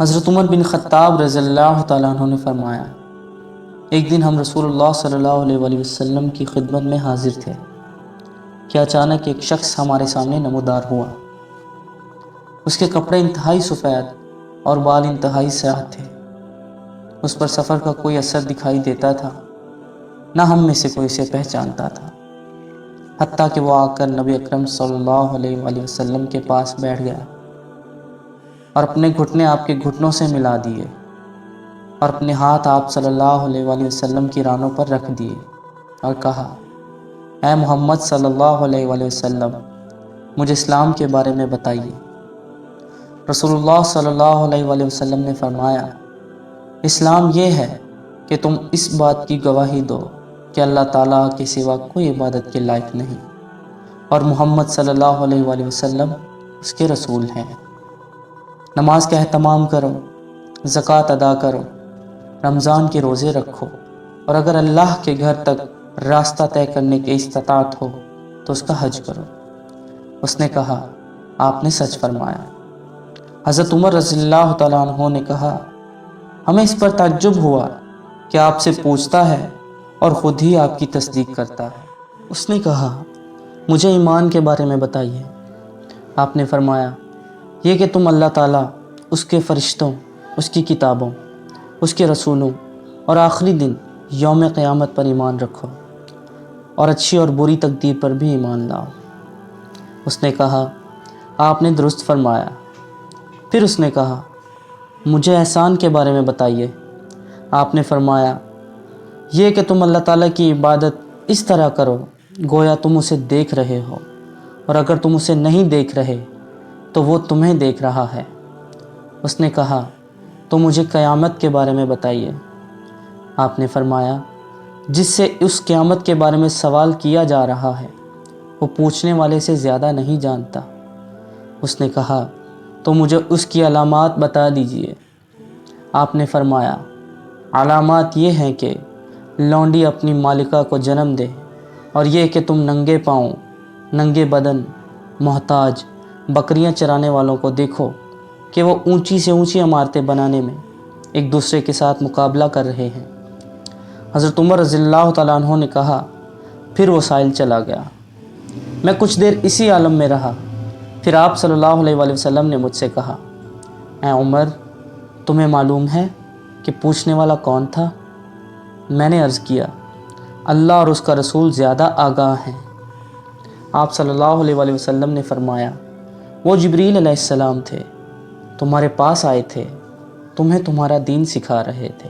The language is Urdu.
حضرت عمر بن خطاب رضی اللہ تعالیٰ عنہ نے فرمایا، ایک دن ہم رسول اللہ صلی اللہ علیہ وآلہ وسلم کی خدمت میں حاضر تھے کہ اچانک ایک شخص ہمارے سامنے نمودار ہوا۔ اس کے کپڑے انتہائی سفید اور بال انتہائی سیاہ تھے۔ اس پر سفر کا کوئی اثر دکھائی دیتا تھا، نہ ہم میں سے کوئی اسے پہچانتا تھا، حتیٰ کہ وہ آ کر نبی اکرم صلی اللہ علیہ وآلہ وسلم کے پاس بیٹھ گیا اور اپنے گھٹنے آپ کے گھٹنوں سے ملا دیے اور اپنے ہاتھ آپ صلی اللہ علیہ وآلہ وسلم کی رانوں پر رکھ دیے اور کہا، اے محمد صلی اللہ علیہ وآلہ وسلم، مجھے اسلام کے بارے میں بتائیے۔ رسول اللہ صلی اللہ علیہ وآلہ وسلم نے فرمایا، اسلام یہ ہے کہ تم اس بات کی گواہی دو کہ اللہ تعالیٰ کے سوا کوئی عبادت کے لائق نہیں اور محمد صلی اللہ علیہ وآلہ وسلم اس کے رسول ہیں۔ نماز کا اہتمام کرو، زکوٰۃ ادا کرو، رمضان کے روزے رکھو، اور اگر اللہ کے گھر تک راستہ طے کرنے کی استطاعت ہو تو اس کا حج کرو۔ اس نے کہا، آپ نے سچ فرمایا۔ حضرت عمر رضی اللہ تعالیٰ عنہ نے کہا، ہمیں اس پر تعجب ہوا کہ آپ سے پوچھتا ہے اور خود ہی آپ کی تصدیق کرتا ہے۔ اس نے کہا، مجھے ایمان کے بارے میں بتائیے۔ آپ نے فرمایا، یہ کہ تم اللہ تعالیٰ، اس کے فرشتوں، اس کی کتابوں، اس کے رسولوں اور آخری دن یوم قیامت پر ایمان رکھو اور اچھی اور بری تقدیر پر بھی ایمان لاؤ۔ اس نے کہا، آپ نے درست فرمایا۔ پھر اس نے کہا، مجھے احسان کے بارے میں بتائیے۔ آپ نے فرمایا، یہ کہ تم اللہ تعالیٰ کی عبادت اس طرح کرو گویا تم اسے دیکھ رہے ہو، اور اگر تم اسے نہیں دیکھ رہے تو وہ تمہیں دیکھ رہا ہے۔ اس نے کہا، تو مجھے قیامت کے بارے میں بتائیے۔ آپ نے فرمایا، جس سے اس قیامت کے بارے میں سوال کیا جا رہا ہے وہ پوچھنے والے سے زیادہ نہیں جانتا۔ اس نے کہا، تو مجھے اس کی علامات بتا دیجئے۔ آپ نے فرمایا، علامات یہ ہیں کہ لونڈی اپنی مالکہ کو جنم دے، اور یہ کہ تم ننگے پاؤں، ننگے بدن، محتاج، بکریاں چرانے والوں کو دیکھو کہ وہ اونچی سے اونچی عمارتیں بنانے میں ایک دوسرے کے ساتھ مقابلہ کر رہے ہیں۔ حضرت عمر رضی اللہ تعالیٰ عنہ نے کہا، پھر وہ سائل چلا گیا۔ میں کچھ دیر اسی عالم میں رہا، پھر آپ صلی اللہ علیہ وآلہ وسلم نے مجھ سے کہا، اے عمر، تمہیں معلوم ہے کہ پوچھنے والا کون تھا؟ میں نے عرض کیا، اللہ اور اس کا رسول زیادہ آگاہ ہیں۔ آپ صلی اللہ علیہ وآلہ وسلم نے فرمایا، وہ جبریل علیہ السلام تھے، تمہارے پاس آئے تھے، تمہیں تمہارا دین سکھا رہے تھے۔